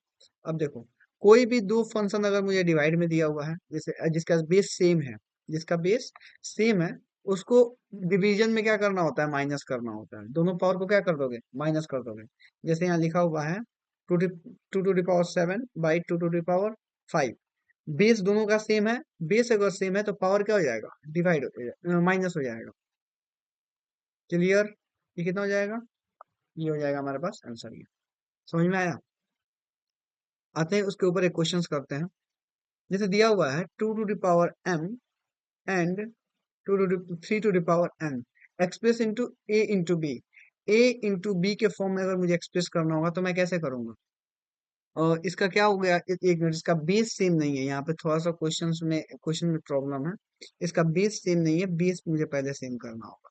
अब देखो, कोई भी दो फंक्शन अगर मुझे डिवाइड में दिया हुआ है, जैसे जिसका बेस सेम है, जिसका बेस सेम है, उसको डिवीजन में क्या करना होता है, माइनस करना होता है। दोनों पावर को क्या कर दोगे, माइनस कर दोगे। जैसे यहाँ लिखा हुआ है 2⁵7 / 2⁵5। बेस दोनों का सेम है, बेस अगर सेम है तो पावर क्या हो जाएगा, डिवाइड हो जाएगा, माइनस हो जाएगा। क्लियर? ये कितना हो जाएगा, ये हो जाएगा हमारे पास आंसर। ये समझ में आया? आते हैं उसके ऊपर एक क्वेश्चन करते हैं। जैसे दिया हुआ है 2⁻m and 3⁻n express into a into B. a into B के फॉर्म में अगर मुझे एक्सप्रेस करना होगा तो मैं कैसे करूंगा, और इसका क्या हो गया, एक मिनट, इसका बेस सेम नहीं है। यहाँ पे थोड़ा सा क्वेश्चन में प्रॉब्लम है। इसका बेस सेम नहीं है, बेस मुझे पहले सेम करना होगा।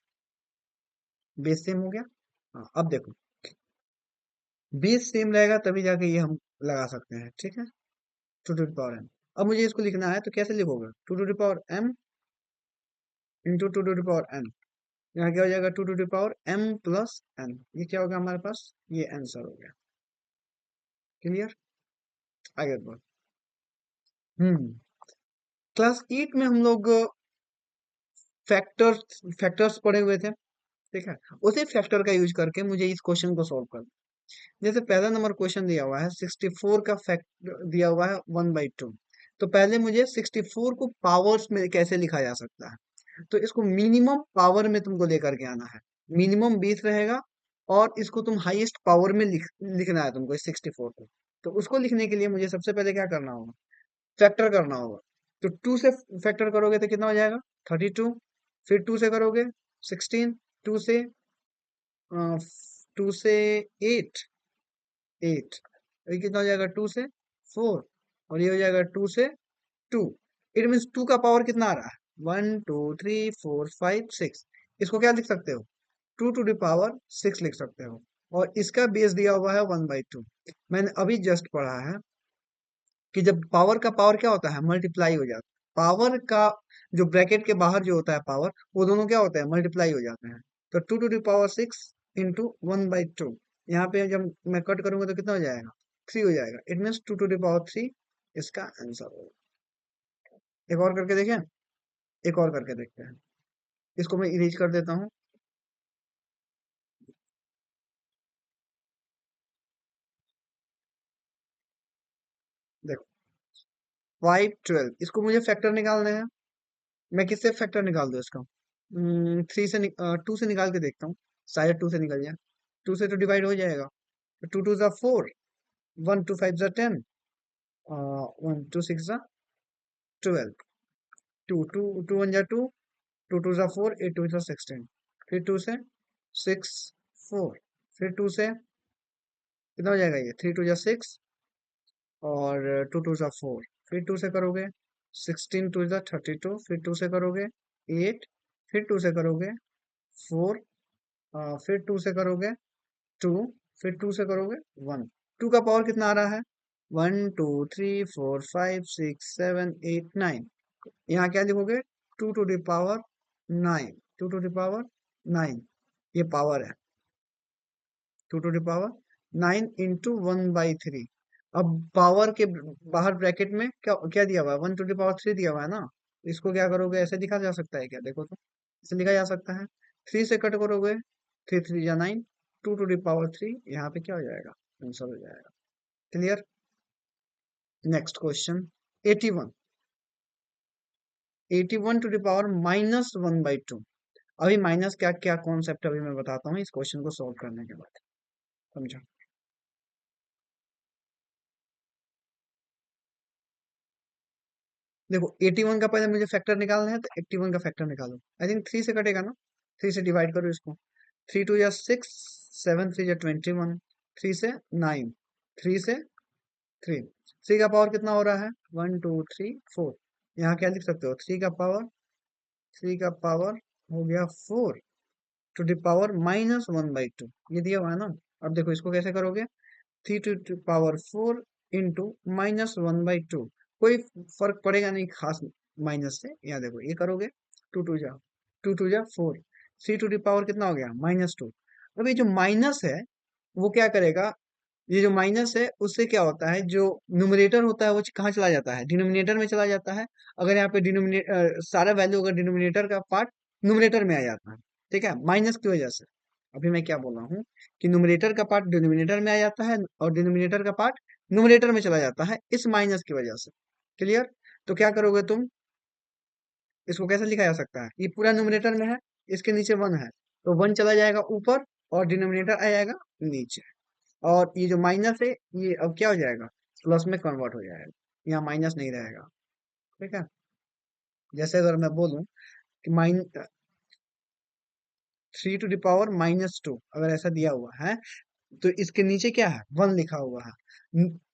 बेस सेम हो गया। हाँ, अब देखो, बेस सेम रहेगा तभी जाके ये हम लगा सकते हैं। ठीक है, 2⁻m। अब मुझे इसको लिखना है तो कैसे लिखोगे, 2⁻m इंटू 2⁻n। यहाँ क्या हो जाएगा, 2⁻m+n। ये क्या होगा हमारे पास, ये आंसर हो गया। क्लियर? आगे बढ़ो। हम्म क्लास 8 में हम लोग फैक्टर्स फैक्टर्स पढ़े हुए थे। ठीक है, उसी फैक्टर का यूज करके मुझे इस क्वेश्चन को सॉल्व करना। जैसे पहला नंबर क्वेश्चन दिया हुआ है 64 का फैक्ट दिया हुआ है 1/2। तो पहले मुझे 64 को पावर्स में कैसे लिखा जा सकता है, तो इसको मिनिमम पावर में तुमको लेकर के आना है। मिनिमम 20 रहेगा और इसको तुम हाईएस्ट पावर में लिखना है तुमको इस 64 को। तो उसको लिखने के लिए मुझे सबसे पहले क्या करना होगा, फैक्टर करना होगा। तो 2 से फैक्टर करोगे तो कितना हो जाएगा, 32। फिर 2 से करोगे 16, 2 से 2 से 8, 8। ये कितना हो जाएगा, 2 से 4, और ये हो जाएगा 2 से 2। इट मीन्स 2 का पावर कितना आ रहा है, 1 2 3 4 5 6। इसको क्या लिख सकते हो, 2 to the power 6 लिख सकते हो। और इसका बेस दिया हुआ है 1/2। मैंने अभी जस्ट पढ़ा है कि जब पावर का पावर क्या होता है, मल्टीप्लाई हो जाता है। पावर का जो ब्रैकेट के बाहर जो होता है पावर, वो दोनों क्या होते हैं, मल्टीप्लाई हो जाते हैं। तो 2 to the power 6 इंटू 1/2। यहाँ पे जब मैं कट करूंगा तो कितना हो जाएगा, 3 हो जाएगा। It means 2 to the power 3 इसका आंसर होगा। एक और करके देखें, एक और करके देखते हैं। इसको मैं इरेज कर देता हूँ। देखो 5 12, इसको मुझे फैक्टर निकालने हैं। मैं किससे फैक्टर निकाल दूं इसका, 2 से निकाल के देखता हूँ, शायद 2 से निकल जाए। 2 से तो डिवाइड हो जाएगा। 2 2 ज़ा 4, 1 2 5 ज़ा 10, 1 2 6 ज़ा 12। 2 2 2 1 ज़ा 2, 2 2 ज़ा 4, 8 2 ज़ा 16। फिर 2 से 6 4, फिर 2 से कितना हो जाएगा, ये 3 2 ज़ा 6, और 2 2 ज़ा 4। फिर 2 से करोगे 16 2 ज़ा 32, फिर 2 से करोगे 8, फिर 2 से करोगे 4, फिर 2 से करोगे 2, फिर 2 से करोगे 1। 2 का पावर कितना आ रहा है, 1 2 3 4 5 6 7 8 9। यहाँ क्या लिखोगे, 2 to the power 9, 2 to the power 9। ये पावर है, 2 to the power 9 इंटू 1/3। अब पावर के बाहर ब्रैकेट में क्या क्या दिया हुआ है, 1 to the power 3 दिया हुआ है ना। इसको क्या करोगे, ऐसे लिखा जा सकता है क्या, देखो तो ऐसे लिखा जा सकता है। 3 से कट करोगे, 3 3 ज़ा 9, 2 to the power 3, यहाँ पे क्या हो जाएगा, आंसर हो जाएगा। Clear. Next question 81, 81 to the power -1/2। अभी माइनस क्या क्या कॉन्सेप्ट अभी मैं बताता हूँ इस क्वेश्चन को सॉल्व करने के बाद, समझो। देखो 81 का पहले मुझे फैक्टर निकालना है, तो 81 का फैक्टर निकालो। आई थिंक 3 से कटेगा ना, 3 से डिवाइड करो इसको। 3 2 ज़ा 6, 7 3 ज़ा 21, 3 से 9, 3 से 3। 3 का पावर कितना हो रहा है, 1 2 3 4। यहाँ क्या लिख सकते हो, 3 का पावर हो गया 4 to the power -1/2, ये दिया हुआ है ना। अब देखो इसको कैसे करोगे, 3 to the power 4 इंटू -1/2। कोई फर्क पड़ेगा नहीं खास माइनस से। यहाँ देखो ये करोगे, 2 2 जा 4, 3 to the power कितना हो गया, -2। अब ये जो माइनस है वो क्या करेगा, ये जो माइनस है उससे क्या होता है, जो न्यूमरेटर होता है वो कहाँ चला जाता है, डिनोमिनेटर में चला जाता है। अगर यहाँ पे सारा वैल्यू अगर डिनोमिनेटर का पार्ट न्यूमरेटर में आ जाता है, ठीक है, माइनस की वजह से। अभी मैं क्या बोल रहा हूँ कि न्यूमरेटर का पार्ट डिनोमिनेटर में आ जाता है और डिनोमिनेटर का पार्ट न्यूमरेटर में चला जाता है इस माइनस की वजह से। क्लियर। तो क्या करोगे तुम, इसको कैसे लिखा जा सकता है, ये पूरा न्यूमरेटर में है, इसके नीचे 1 है, तो 1 चला जाएगा ऊपर और डिनोमिनेटर आ जाएगा नीचे। और ये जो माइनस है ये अब क्या हो जाएगा, प्लस में कन्वर्ट हो जाएगा, यहाँ माइनस नहीं रहेगा। ठीक है। जैसे अगर मैं बोलूं कि 3 to the power -2, अगर ऐसा दिया हुआ है तो इसके नीचे क्या है, 1 लिखा हुआ है।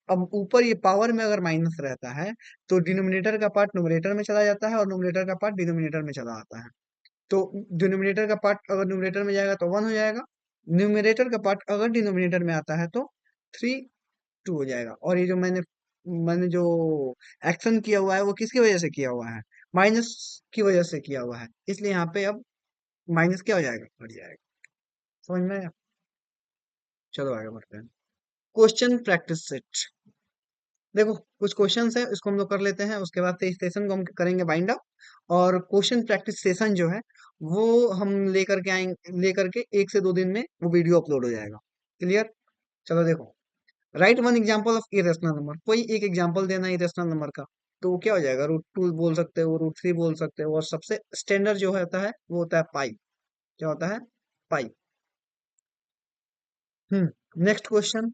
अब ऊपर ये पावर में अगर माइनस रहता है तो डिनोमिनेटर का पार्ट न्यूमरेटर में चला जाता है और न्यूमरेटर का पार्ट डिनोमिनेटर में चला आता है। तो डिनोमिनेटर का पार्ट अगर न्यूमरेटर में जाएगा तो 1 हो जाएगा, न्यूमरेटर का पार्ट अगर डिनोमिनेटर में आता है तो 3 2 हो जाएगा। और ये जो मैंने मैंने जो एक्शन किया हुआ है वो किसकी वजह से किया हुआ है, माइनस की वजह से किया हुआ है, इसलिए यहाँ पे अब माइनस क्या हो जाएगा, बढ़ जाएगा। समझ में आया। चलो आगे बढ़ते हैं। Question practice set. देखो कुछ क्वेश्चंस है, इसको हम लोग कर लेते हैं, उसके बाद से इस सेशन को हम करेंगे वाइंड अप। और क्वेश्चन प्रैक्टिस सेशन जो है वो हम लेकर के आएंगे, लेकर के 1 से 2 दिन में वो वीडियो अपलोड हो जाएगा। क्लियर। चलो देखो, right one example of irrational number, कोई एक एग्जाम्पल देना इरेशनल नंबर का। तो वो क्या हो जाएगा, रूट 2 बोल सकते हो, रूट 3 बोल सकते हो, और सबसे स्टैंडर्ड जो होता है वो होता है पाई। क्या होता है? Pi. Next question,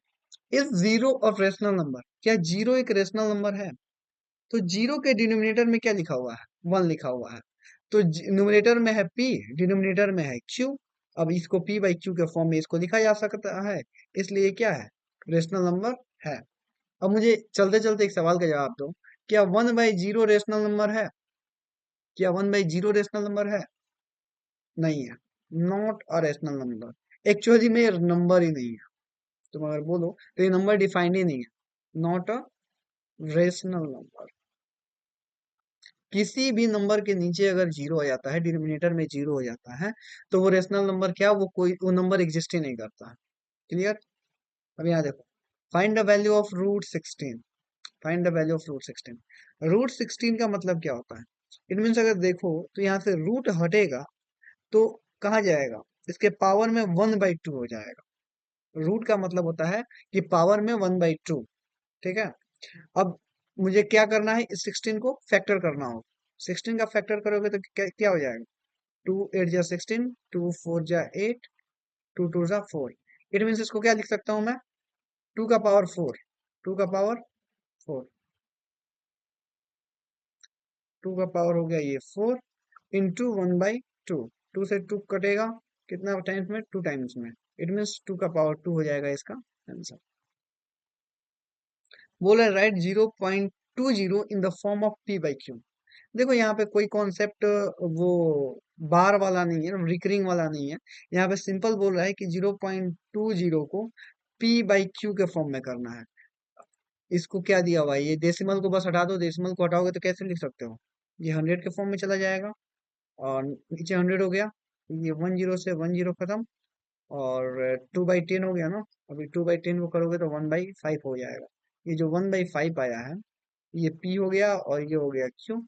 is zero of rational number, क्या जीरो एक रेशनल नंबर है? तो जीरो के डिनोमिनेटर में क्या लिखा हुआ है? 1 लिखा हुआ है। तो न्यूमरेटर में है p, डिनोमिनेटर में है q। अब इसको p बाई q के फॉर्म में इसको लिखा जा सकता है, इसलिए क्या है? रेशनल नंबर है। अब मुझे चलते चलते एक सवाल का जवाब दो, क्या 1/0 रेशनल नंबर है? क्या 1/0 रेशनल नंबर है? नहीं है। Not a rational number, actually में नंबर ही नहीं है। तुम अगर बोलो तो ये नंबर डिफाइंड ही नहीं है, नॉट अ रेशनल नंबर। किसी भी नंबर के नीचे अगर जीरो हो जाता है, डिनोमिनेटर में जीरो हो जाता है, तो वो रेशनल नंबर क्या, वो नंबर एग्जिस्ट ही नहीं करता। क्लियर? अब यहाँ देखो, find the value of root 16। Find the value of root 16। Root 16 का मतलब क्या होता है? इट मीन्स अगर देखो तो यहाँ से रूट हटेगा तो कहाँ जाएगा? इसके पावर में 1/2 हो जाएगा। रूट का मतलब होता है कि पावर में 1/2। ठीक है? अब मुझे क्या करना है, इस 16 को फैक्टर करना हो। 16 का फैक्टर करोगे तो क्या क्या हो जाएगा? 2 8 जा 16, 2 4 जा 8, 2 2 जा 4। इट मीन्स इसको क्या लिख सकता हूँ मैं? 2 का पावर 4। 2 का पावर 4। 2 का पावर हो गया ये 4, इंटू 1/2। 2 से 2 कटेगा, कितना टाइम्स में? 2 टाइम्स में। इट मीन्स 2 का पावर 2 हो जाएगा इसका आंसर। बोला right 0.20 in the form of p/q। देखो यहाँ पे कोई कॉन्सेप्ट वो बार वाला नहीं है, रिकरिंग वाला नहीं है। यहाँ पे सिंपल बोल रहा है कि 0.20 को p/q के फॉर्म में करना है। इसको क्या दिया हुआ है, ये डेसिमल को बस हटा दो, डेसिमल को हटाओगे तो कैसे लिख सकते हो? ये 100 के फॉर्म में चला जाएगा, और नीचे 100 हो गया, ये 10 से 10 खत्म, और 2/10 हो गया ना। अभी 2/10 को करोगे तो 1/5 हो जाएगा। ये जो 1/5 आया है, ये p हो गया, और ये हो गया q।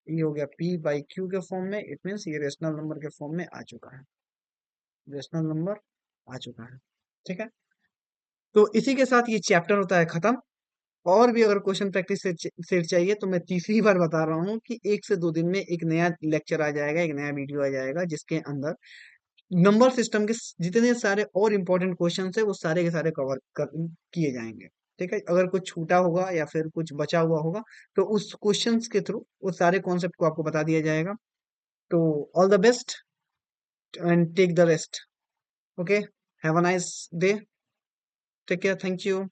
ये हो गया p/q के फॉर्म में, इट मीन्स ये रेशनल नंबर के फॉर्म में आ चुका है। रेशनल नंबर आ चुका है। ठीक है? तो इसी के साथ ये चैप्टर होता है खत्म। और भी अगर क्वेश्चन प्रैक्टिस सेट चाहिए तो मैं तीसरी बार बता रहा हूँ कि 1 से 2 दिन में एक नया लेक्चर आ जाएगा, एक नया वीडियो आ जाएगा, जिसके अंदर नंबर सिस्टम के जितने सारे और इम्पोर्टेंट क्वेश्चन है वो सारे के सारे कवर किए जाएंगे। ठीक है? अगर कुछ छूटा होगा या फिर कुछ बचा हुआ होगा तो उस क्वेश्चंस के थ्रू उस सारे कॉन्सेप्ट को आपको बता दिया जाएगा। तो all the best and take the rest. Okay, have a nice day, take care, thank you.